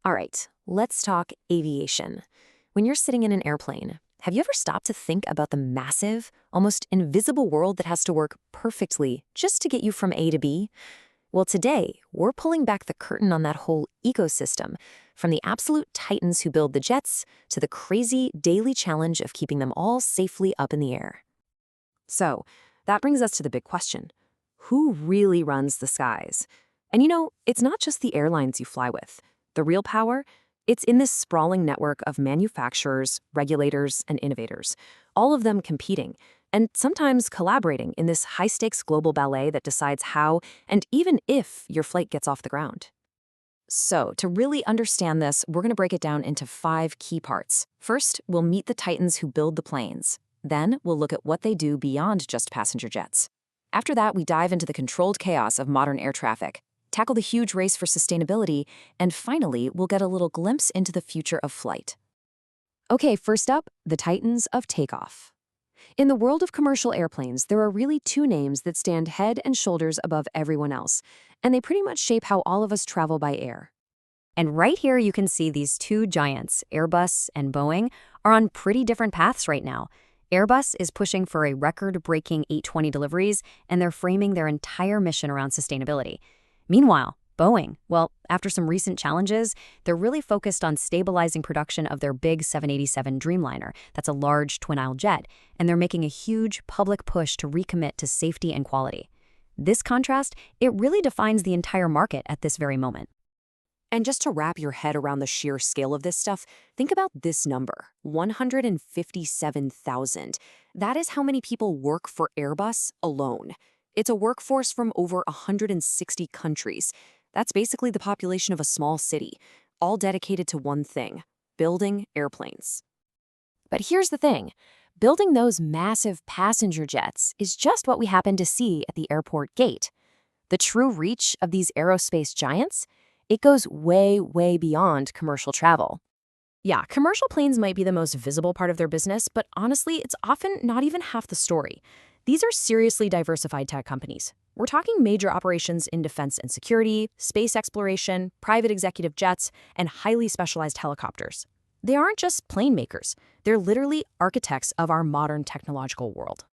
All right, let's talk aviation. When you're sitting in an airplane, have you ever stopped to think about the massive, almost invisible world that has to work perfectly just to get you from A to B? Well, today, we're pulling back the curtain on that whole ecosystem, from the absolute titans who build the jets to the crazy daily challenge of keeping them all safely up in the air. So, that brings us to the big question. Who really runs the skies? And it's not just the airlines you fly with. The real power? It's in this sprawling network of manufacturers, regulators, and innovators, all of them competing, and sometimes collaborating in this high-stakes global ballet that decides how and even if your flight gets off the ground. So, to really understand this, we're going to break it down into 5 key parts. First, we'll meet the titans who build the planes. Then, we'll look at what they do beyond just passenger jets. After that, we dive into the controlled chaos of modern air traffic, tackle the huge race for sustainability, and finally, we'll get a little glimpse into the future of flight. Okay, first up, the titans of takeoff. In the world of commercial airplanes, there are really 2 names that stand head and shoulders above everyone else, and they pretty much shape how all of us travel by air. And right here you can see these 2 giants, Airbus and Boeing, are on pretty different paths right now. Airbus is pushing for a record-breaking 820 deliveries, and they're framing their entire mission around sustainability. Meanwhile, Boeing, well, after some recent challenges, they're really focused on stabilizing production of their big 787 Dreamliner. That's a large twin-aisle jet, and they're making a huge public push to recommit to safety and quality. This contrast, it really defines the entire market at this very moment. And just to wrap your head around the sheer scale of this stuff, think about this number, 157,000. That is how many people work for Airbus alone. It's a workforce from over 160 countries. That's basically the population of a small city, all dedicated to one thing, building airplanes. But here's the thing. Building those massive passenger jets is just what we happen to see at the airport gate. The true reach of these aerospace giants? It goes way, way beyond commercial travel. Yeah, commercial planes might be the most visible part of their business, but honestly, it's often not even half the story. These are seriously diversified tech companies. We're talking major operations in defense and security, space exploration, private executive jets, and highly specialized helicopters. They aren't just plane makers. They're literally architects of our modern technological world.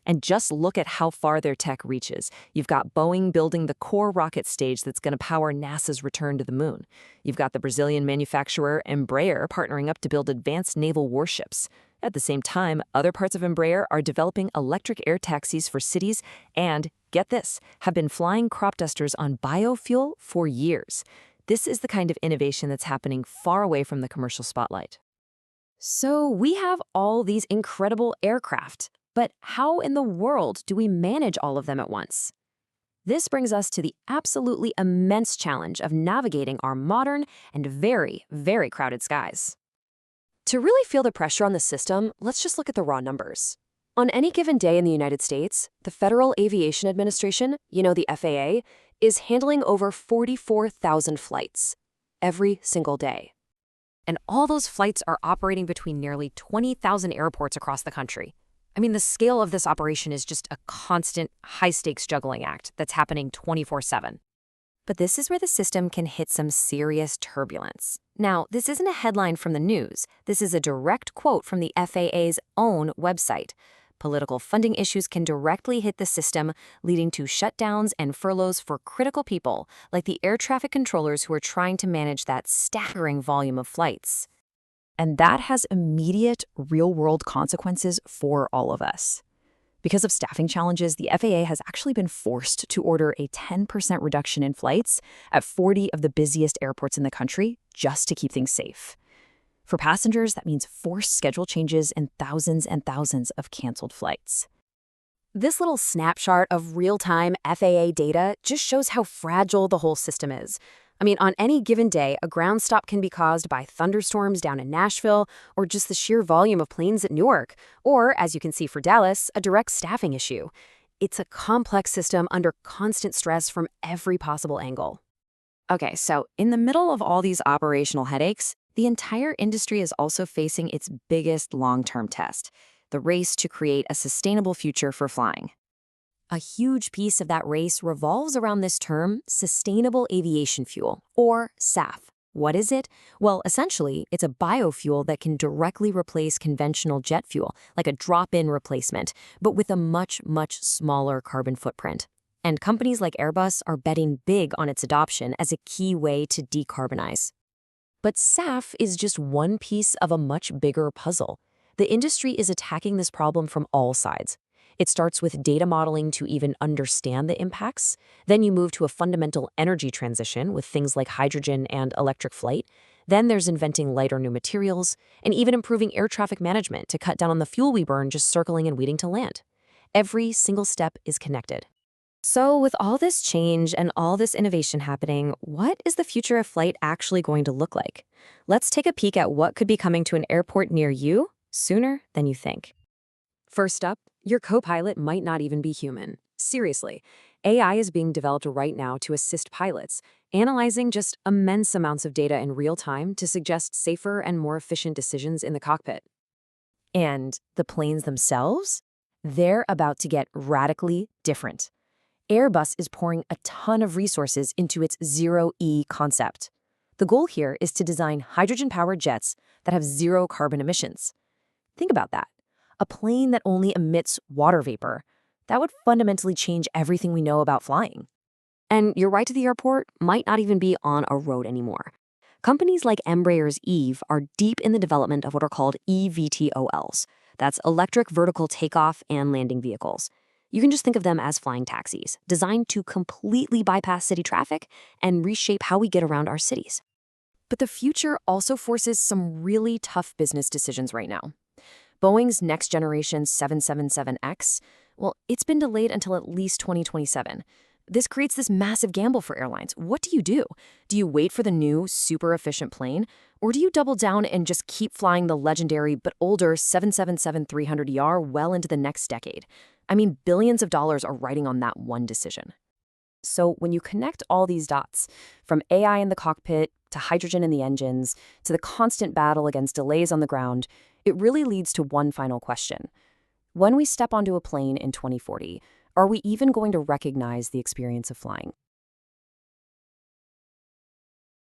And just look at how far their tech reaches. You've got Boeing building the core rocket stage that's going to power NASA's return to the moon. You've got the Brazilian manufacturer Embraer partnering up to build advanced naval warships. At the same time, other parts of Embraer are developing electric air taxis for cities and, get this, have been flying crop dusters on biofuel for years. This is the kind of innovation that's happening far away from the commercial spotlight. So we have all these incredible aircraft. But how in the world do we manage all of them at once? This brings us to the absolutely immense challenge of navigating our modern and very, very crowded skies. To really feel the pressure on the system, let's just look at the raw numbers. On any given day in the United States, the Federal Aviation Administration, the FAA, is handling over 44,000 flights every single day. And all those flights are operating between nearly 20,000 airports across the country. I mean, the scale of this operation is just a constant, high-stakes juggling act that's happening 24/7. But this is where the system can hit some serious turbulence. Now, this isn't a headline from the news. This is a direct quote from the FAA's own website. Political funding issues can directly hit the system, leading to shutdowns and furloughs for critical people, like the air traffic controllers who are trying to manage that staggering volume of flights. And that has immediate, real-world consequences for all of us. Because of staffing challenges, the FAA has actually been forced to order a 10% reduction in flights at 40 of the busiest airports in the country just to keep things safe. For passengers, that means forced schedule changes and thousands of canceled flights. This little snapshot of real-time FAA data just shows how fragile the whole system is. I mean, on any given day, a ground stop can be caused by thunderstorms down in Nashville, or just the sheer volume of planes at Newark, or, as you can see for Dallas, a direct staffing issue. It's a complex system under constant stress from every possible angle. Okay, so in the middle of all these operational headaches, the entire industry is also facing its biggest long-term test, the race to create a sustainable future for flying. A huge piece of that race revolves around this term, sustainable aviation fuel, or SAF, What is it? Well, essentially, it's a biofuel that can directly replace conventional jet fuel, like a drop-in replacement, but with a much, much smaller carbon footprint. And companies like Airbus are betting big on its adoption as a key way to decarbonize. But SAF is just one piece of a much bigger puzzle. The industry is attacking this problem from all sides. It starts with data modeling to even understand the impacts. Then you move to a fundamental energy transition with things like hydrogen and electric flight. Then there's inventing lighter new materials and even improving air traffic management to cut down on the fuel we burn just circling and waiting to land. Every single step is connected. So with all this change and all this innovation happening, what is the future of flight actually going to look like? Let's take a peek at what could be coming to an airport near you sooner than you think. First up, your co-pilot might not even be human. Seriously, AI is being developed right now to assist pilots, analyzing just immense amounts of data in real time to suggest safer and more efficient decisions in the cockpit. And the planes themselves? They're about to get radically different. Airbus is pouring a ton of resources into its Zero-E concept. The goal here is to design hydrogen-powered jets that have zero carbon emissions. Think about that. A plane that only emits water vapor. That would fundamentally change everything we know about flying. And your ride to the airport might not even be on a road anymore. Companies like Embraer's Eve are deep in the development of what are called eVTOLs. That's electric vertical takeoff and landing vehicles. You can just think of them as flying taxis, designed to completely bypass city traffic and reshape how we get around our cities. But the future also forces some really tough business decisions right now. Boeing's next generation 777X, well, it's been delayed until at least 2027. This creates this massive gamble for airlines. What do? Do you wait for the new, super efficient plane? Or do you double down and just keep flying the legendary but older 777-300ER well into the next decade? I mean, billions of dollars are riding on that one decision. So when you connect all these dots, from AI in the cockpit to hydrogen in the engines to the constant battle against delays on the ground, it really leads to one final question. When we step onto a plane in 2040, are we even going to recognize the experience of flying?